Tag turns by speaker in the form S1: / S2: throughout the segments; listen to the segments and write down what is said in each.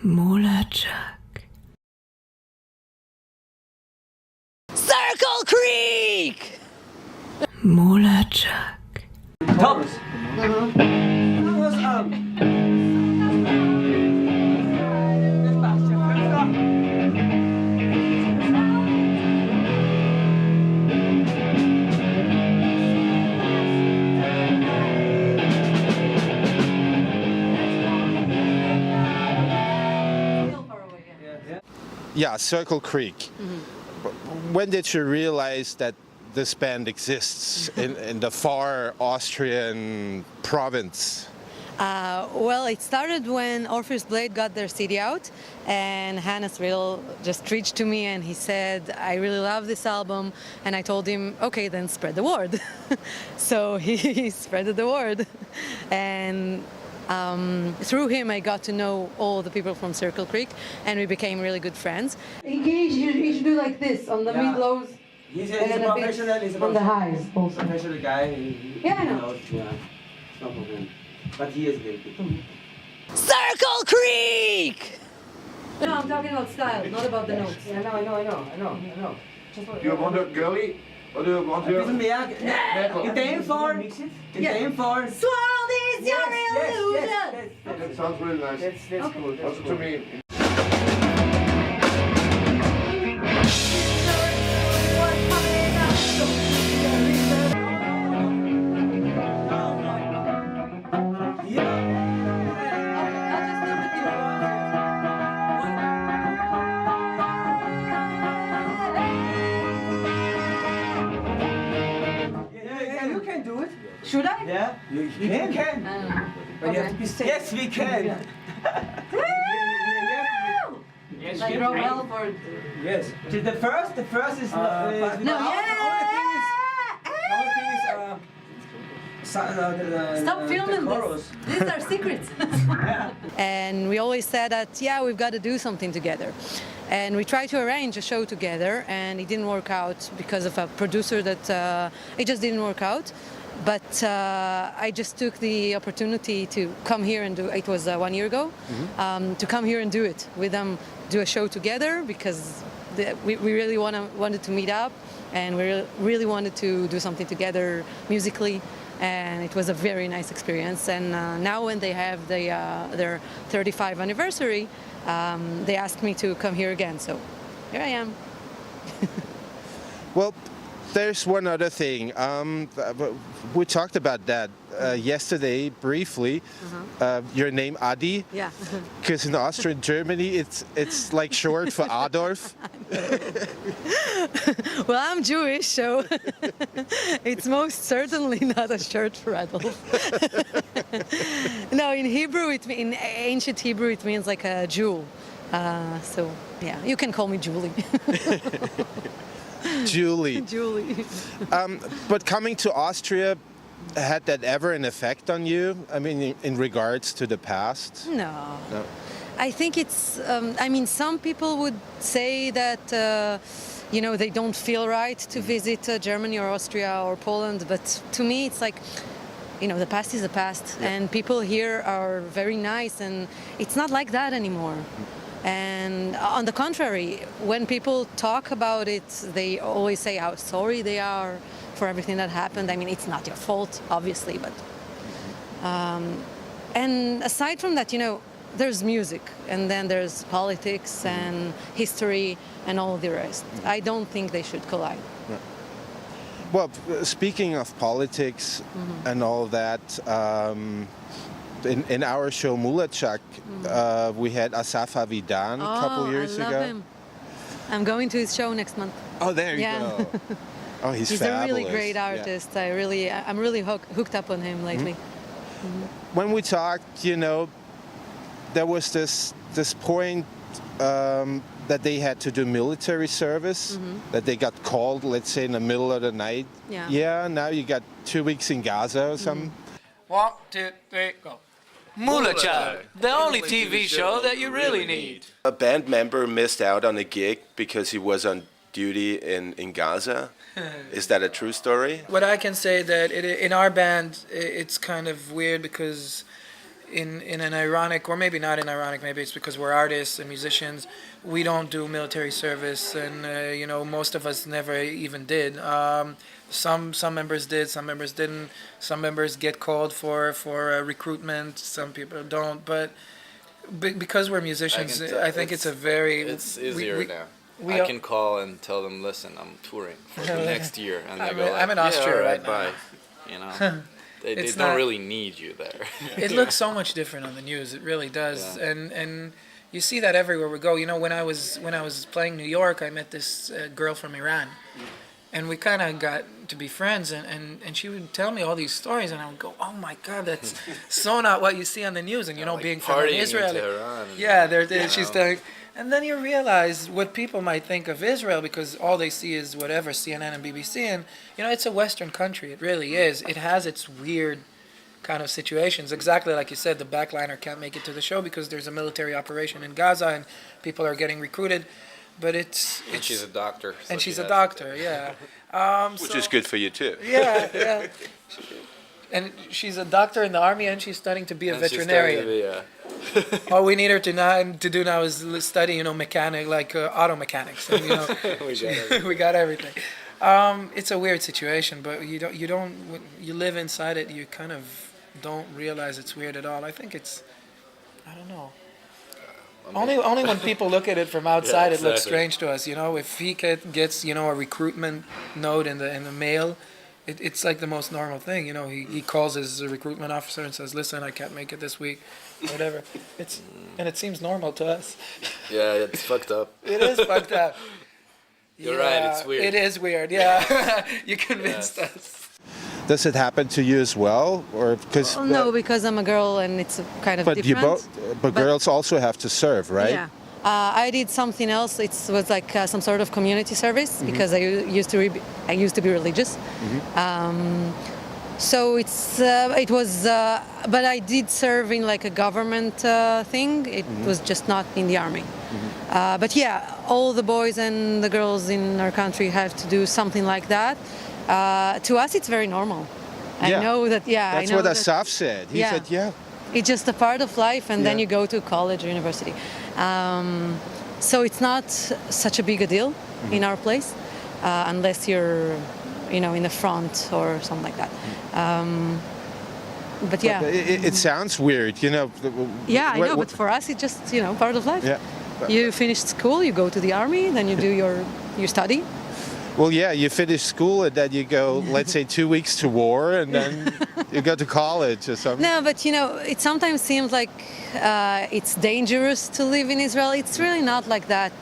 S1: Mulachak.
S2: Circle Creek!
S1: Mulachak.
S3: Tops.
S4: Yeah, Circle Creek. When did you realize that this band exists in the far Austrian province?
S2: Well, it started when Orpheus Blade got their CD out, and Hannes Riedel just reached to me and he said, I really love this album, and I told him, okay, then spread the word. So he spread the word, and through him I got to know all the people from Circle Creek, and we became really good friends. You should do like this, on the mid-lows.
S3: He's a professional, he's a
S2: on the highs also.
S3: professional guy.
S2: Yeah, I know.
S3: Knows, yeah, it's no problem. But he is very good.
S2: Circle Creek! No, I'm talking about style, not about the notes.
S3: Yeah, I know.
S5: Do you want a girly? Or do you want
S3: Ein bisschen
S5: your...
S3: mehr. In dem Fall. In dem Fall.
S2: Swirl is your illusion!
S5: That sounds really nice.
S3: That's good.
S5: Also to me.
S3: You can do it.
S2: Should I?
S3: Yeah, you can. But you have to be safe. Yes, we can. Yes,
S2: Like roll well for...
S3: Yes. The first is not.
S2: No,
S3: The only thing is
S2: Stop filming this. These are secrets. And we always said that, yeah, we've got to do something together. And we tried to arrange a show together, and it didn't work out because of a producer that it just didn't work out. But I just took the opportunity to come here and do, it was 1 year ago, to come here and do it with them, do a show together, because we really wanted to meet up, and we really wanted to do something together musically. And it was a very nice experience. And now when they have their 35th anniversary, they asked me to come here again. So here I am.
S4: Well, there's one other thing. We talked about that yesterday briefly. Your name Adi.
S2: Yeah.
S4: Because in Austria and Germany, it's like short for Adolf.
S2: Well, I'm Jewish, so it's most certainly not a shirt for Adolf. No, in Hebrew, in ancient Hebrew, it means like a jewel. So yeah, you can call me Julie.
S4: Julie.
S2: Julie.
S4: But coming to Austria, had that ever an effect on you? I mean, in regards to the past?
S2: No.
S4: No.
S2: I think it's, I mean, some people would say that, they don't feel right to visit Germany or Austria or Poland, but to me it's like, the past is the past, and people here are very nice, and it's not like that anymore. And on the contrary, when people talk about it, they always say how sorry they are for everything that happened. I mean, it's not your fault, obviously, but... and aside from that, there's music, and then there's politics and history and all the rest. I don't think they should collide.
S4: Yeah. Well, speaking of politics and all that, in our show Mulachak, we had Asaf Avidan a couple years
S2: I love
S4: ago.
S2: him. I'm going to his show next month.
S4: Oh, there you go. Oh, he's
S2: He's
S4: fabulous.
S2: a really great artist. Yeah. I'm really hooked up on him lately.
S4: When we talked, there was this point that they had to do military service, that they got called, let's say, in the middle of the night. Yeah, now you got 2 weeks in Gaza or something.
S6: 1, 2, 3, go. Mulachak, the only TV show that you really need.
S4: A band member missed out on a gig because he was on duty in Gaza. Is that a true story?
S6: What I can say that in our band, it's kind of weird because in an ironic, or maybe not an ironic, maybe it's because we're artists and musicians, we don't do military service, and most of us never even did. Some members did, some members didn't. Some members get called for recruitment. Some people don't. But because we're musicians, I think it's a very
S1: it's easier now.
S6: I
S1: can call and tell them, listen, I'm touring for the next year, and they go like,
S6: I'm in Austria right now.
S1: bye. You know, they don't really need you there.
S6: It looks so much different on the news. It really does,
S1: Yeah.
S6: and you see that everywhere we go. When I was playing New York, I met this girl from Iran, and we kind of got to be friends. And she would tell me all these stories, and I would go, "Oh my God, that's so not what you see on the news." And
S1: Like
S6: being from
S1: partying in
S6: Israel,
S1: Tehran and,
S6: yeah, she's telling. And then you realize what people might think of Israel, because all they see is whatever, CNN and BBC. And, it's a Western country. It really is. It has its weird kind of situations. Exactly like you said, the backliner can't make it to the show because there's a military operation in Gaza and people are getting recruited. But it's
S1: and she's a doctor. So
S6: and she's a
S1: has
S6: doctor, yeah.
S4: Which is good for you too.
S6: Yeah. And she's a doctor in the army, and she's studying to be a veterinarian. All we need her to do now is study, mechanic, like auto mechanics. And, we got everything. It's a weird situation, but you live inside it. You kind of don't realize it's weird at all. I think I don't know. Only when people look at it from outside, it looks strange to us. If he gets a recruitment note in the mail, it's like the most normal thing. He calls his recruitment officer and says, "Listen, I can't make it this week," whatever. And it seems normal to us.
S1: Yeah, it's fucked up.
S6: It is fucked up.
S1: You're right, it's weird.
S6: It is weird, yeah. You convinced us.
S4: Does it happen to you as well, or because?
S2: No, because I'm a girl and it's kind of different.
S4: But girls also have to serve, right?
S2: Yeah. I did something else. It was like some sort of community service because I used to be religious. So it was, but I did serve in like a government thing. It was just not in the army. But yeah, all the boys and the girls in our country have to do something like that. To us, it's very normal. I know that. Yeah,
S4: that's what Asaf said. He said, "Yeah,
S2: it's just a part of life, and then you go to college or university. So it's not such a big a deal in our place, unless you're, in the front or something like that. But yeah,
S4: it sounds weird,
S2: Yeah, I know, but for us, it's just part of life.
S4: Yeah.
S2: You finish school, you go to the army, then you do your study.
S4: Well, yeah, you finish school and then you go, let's say, 2 weeks to war, and then you go to college or something.
S2: No, but it sometimes seems like it's dangerous to live in Israel. It's really not like that.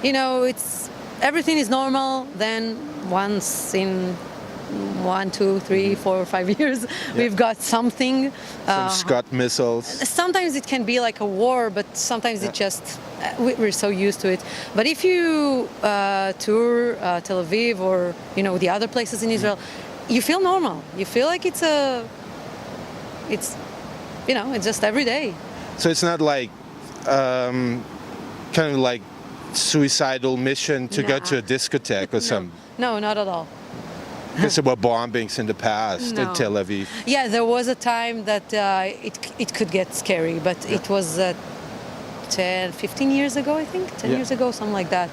S2: It's everything is normal. Then once in 1, 2, 3, 4, 5 years, we've got something.
S4: Some Scud missiles.
S2: Sometimes it can be like a war, but sometimes it just we're so used to it. But if you tour Tel Aviv or the other places in Israel, you feel normal. You feel like it's just every day.
S4: So it's not like kind of like suicidal mission to go to a discotheque or something.
S2: No, not at all.
S4: Because there were bombings in the past in Tel Aviv.
S2: Yeah, there was a time that it could get scary, but it was 10, 15 years ago, I think, 10 years ago, something like that.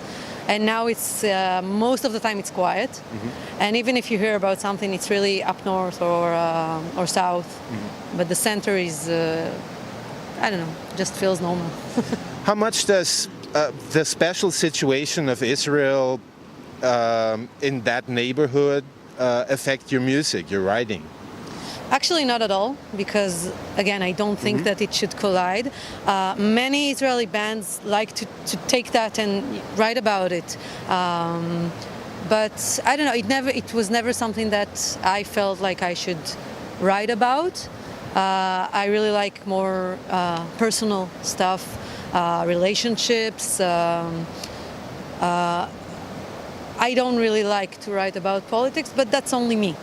S2: And now it's, most of the time it's quiet. And even if you hear about something, it's really up north or south. But the center is, I don't know, just feels normal.
S4: How much does the special situation of Israel in that neighborhood affect your music, your writing?
S2: Actually, not at all, because again, I don't think that it should collide. Many Israeli bands like to take that and write about it, but I don't know. It was never something that I felt like I should write about. I really like more personal stuff, relationships. I don't really like to write about politics, but that's only me.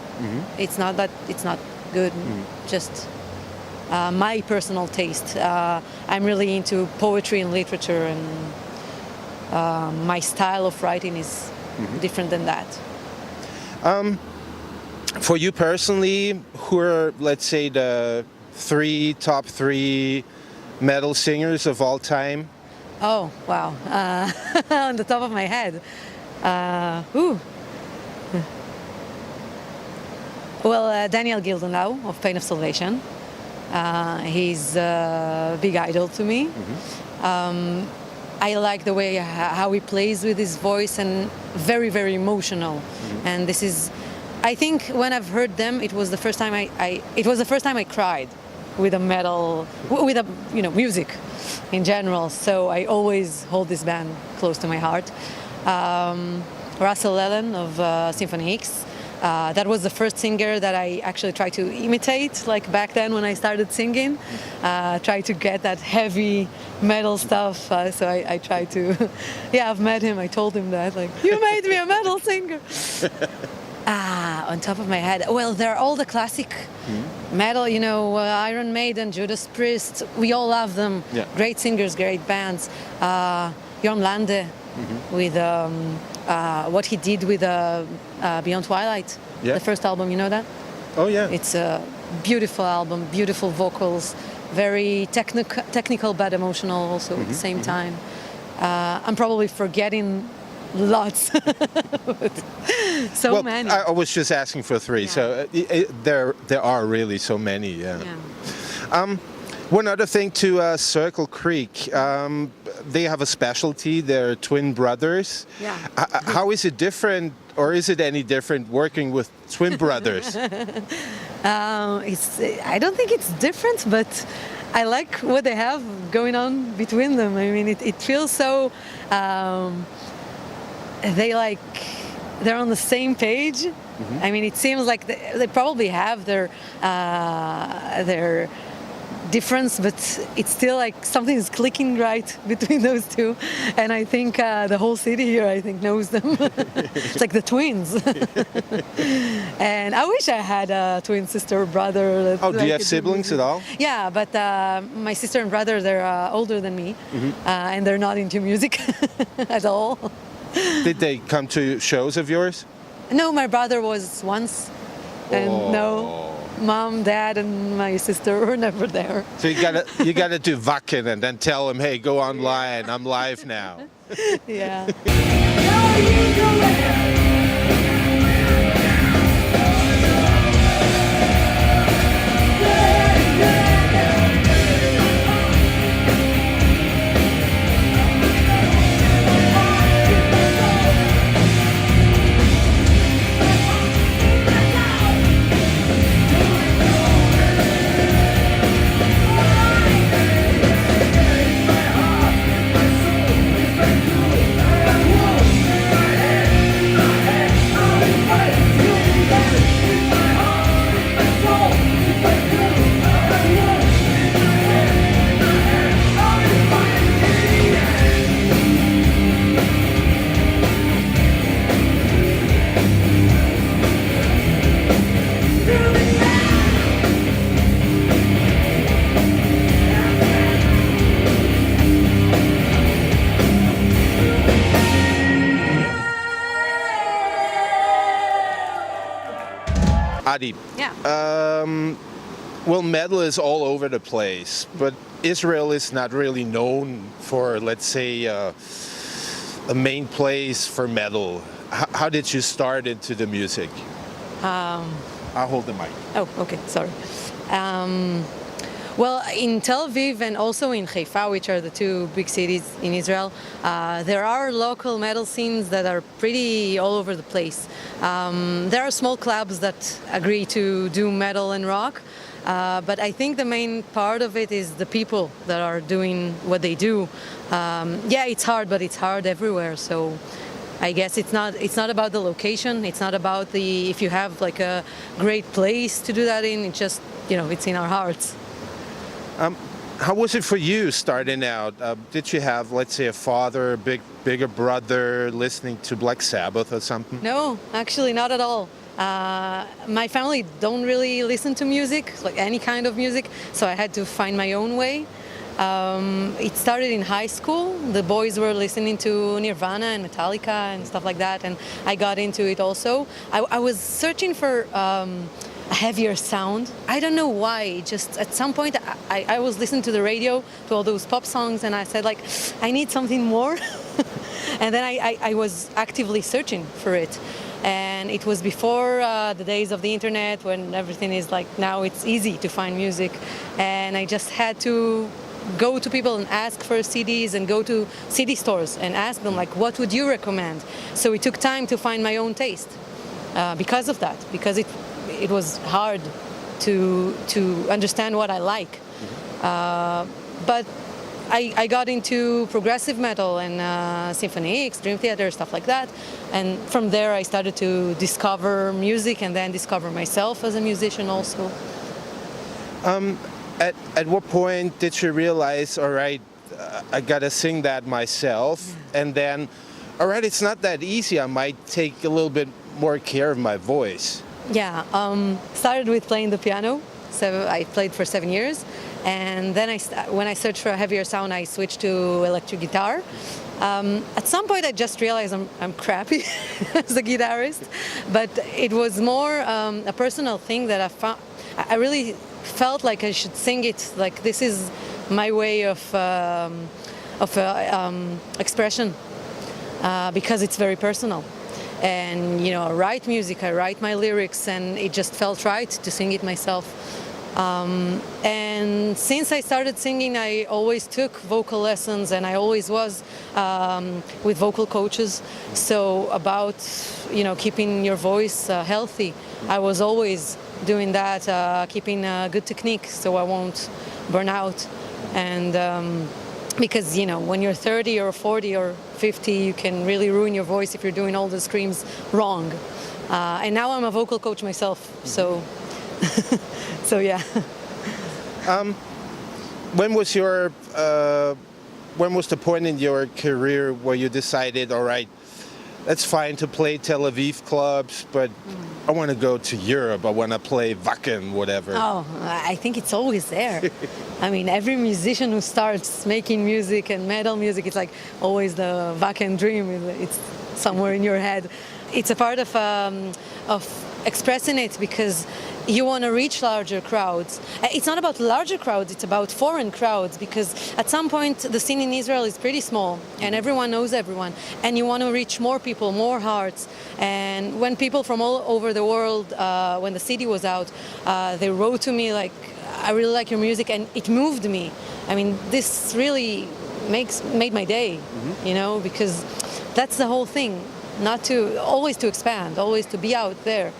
S2: It's not good. Just my personal taste. I'm really into poetry and literature, and my style of writing is different than that.
S4: For you personally, who are, let's say, the top three metal singers of all time?
S2: Oh, wow. On the top of my head. Well, Daniel Gildenau of Pain of Salvation. He's a big idol to me. I like the way how he plays with his voice, and very, very emotional. And this is, I think, when I've heard them, it was the first time I cried with a metal, with a music in general. So I always hold this band close to my heart. Russell Allen of Symphony X. That was the first singer that I actually tried to imitate, like back then when I started singing. Try to get that heavy metal stuff. So I tried to, I've met him. I told him that, like, you made me a metal singer. On top of my head, well, they're all the classic metal, Iron Maiden, Judas Priest. We all love them.
S4: Yeah.
S2: Great singers, great bands. Bjorn Lande with what he did with Beyond Twilight, the first album, you know that?
S4: Oh, yeah.
S2: It's a beautiful album, beautiful vocals, very technical but emotional also at the same time. I'm probably forgetting lots. So many.
S4: I was just asking for three, so there are really so many. Yeah. One other thing to Circle Creek, they have a specialty. They're twin brothers.
S2: Yeah.
S4: How is it different, or is it any different working with twin brothers?
S2: I don't think it's different, but I like what they have going on between them. I mean, it feels so. They're on the same page. I mean, it seems like they probably have their difference, but it's still like something is clicking right between those two. And I think the whole city here, I think, knows them. It's like the twins. And I wish I had a twin sister or brother.
S4: Oh, do you have siblings at all?
S2: Yeah, but my sister and brother, they're older than me, and they're not into music at all.
S4: Did they come to shows of yours?
S2: No, my brother was once, and no, mom, dad, and my sister were never there.
S4: So you gotta do Wacken and then tell them, hey, go online. I'm live now.
S2: Yeah.
S4: Adi.
S2: Yeah.
S4: Well, metal is all over the place, but Israel is not really known for, let's say, a main place for metal. How did you start into the music? I'll hold the mic.
S2: Oh, okay, sorry. Well, in Tel Aviv and also in Haifa, which are the two big cities in Israel, there are local metal scenes that are pretty all over the place. There are small clubs that agree to do metal and rock, but I think the main part of it is the people that are doing what they do. Yeah, it's hard, but it's hard everywhere. So I guess it's not about the location. It's not about if you have like a great place to do that in. It's just, it's in our hearts.
S4: How was it for you starting out? Did you have, let's say, a father, a bigger brother listening to Black Sabbath or something?
S2: No, actually not at all. My family don't really listen to music, like any kind of music, so I had to find my own way. It started in high school. The boys were listening to Nirvana and Metallica and stuff like that, and I got into it also. I was searching for a heavier sound. I don't know why. Just at some point, I was listening to the radio, to all those pop songs, and I said, like, I need something more. And then I was actively searching for it. And it was before the days of the internet, when everything is like, now it's easy to find music. And I just had to go to people and ask for CDs, and go to CD stores and ask them, like, what would you recommend? So it took time to find my own taste because of that, because it was hard to understand what I like. But I got into progressive metal and symphony, extreme theater, stuff like that. And from there I started to discover music and then discover myself as a musician also.
S4: At what point did you realize, all right, I gotta sing that myself, and then, all right, it's not that easy, I might take a little bit more care of my voice?
S2: Yeah, started with playing the piano. So I played for 7 years, and then when I searched for a heavier sound, I switched to electric guitar. At some point, I just realized I'm crappy as a guitarist, but it was more a personal thing that I found. I really felt like I should sing it. Like, this is my way of expression because it's very personal. And I write music, I write my lyrics, and it just felt right to sing it myself. And since I started singing, I always took vocal lessons, and I always was with vocal coaches. So about keeping your voice healthy, I was always doing that, keeping a good technique so I won't burn out. And because when you're 30 or 40 or 50, you can really ruin your voice if you're doing all the screams wrong. And now I'm a vocal coach myself, so so yeah.
S4: When was the point in your career where you decided, all right, that's fine to play Tel Aviv clubs, but I want to go to Europe, I want to play Wacken, whatever?
S2: Oh, I think it's always there. I mean, every musician who starts making music and metal music, it's like always the Wacken dream. It's somewhere in your head. It's a part of expressing it because you want to reach larger crowds. It's not about larger crowds, it's about foreign crowds, because at some point the scene in Israel is pretty small and everyone knows everyone, and you want to reach more people, more hearts. And when people from all over the world, when the CD was out, they wrote to me like, I really like your music, and it moved me. I mean, this really made my day, because that's the whole thing, always to expand, always to be out there.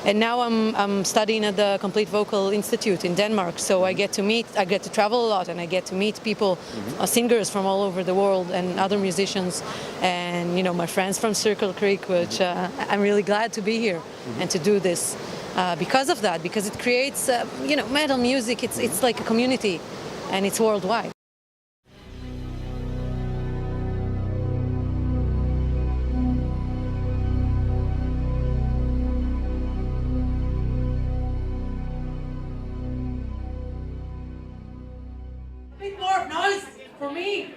S2: And now I'm studying at the Complete Vocal Institute in Denmark, so I get to travel a lot, and I get to meet people, singers from all over the world, and other musicians, and my friends from Circle Creek, which I'm really glad to be here and to do this because of that, because it creates, metal music. It's like a community, and it's worldwide. More noise for me.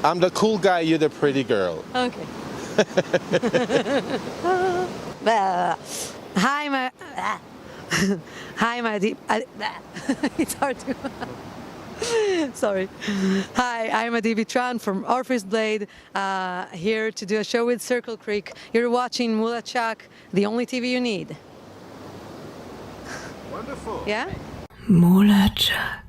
S4: I'm the cool guy, you're the pretty girl.
S2: Okay. Hi, my. Hi, my deep. It's hard to. Sorry. Hi, I'm Bitran from Orpheus Blade, here to do a show with Circle Creek. You're watching Mulachak, the only TV you need.
S4: Wonderful.
S2: Yeah?
S7: Mulachak.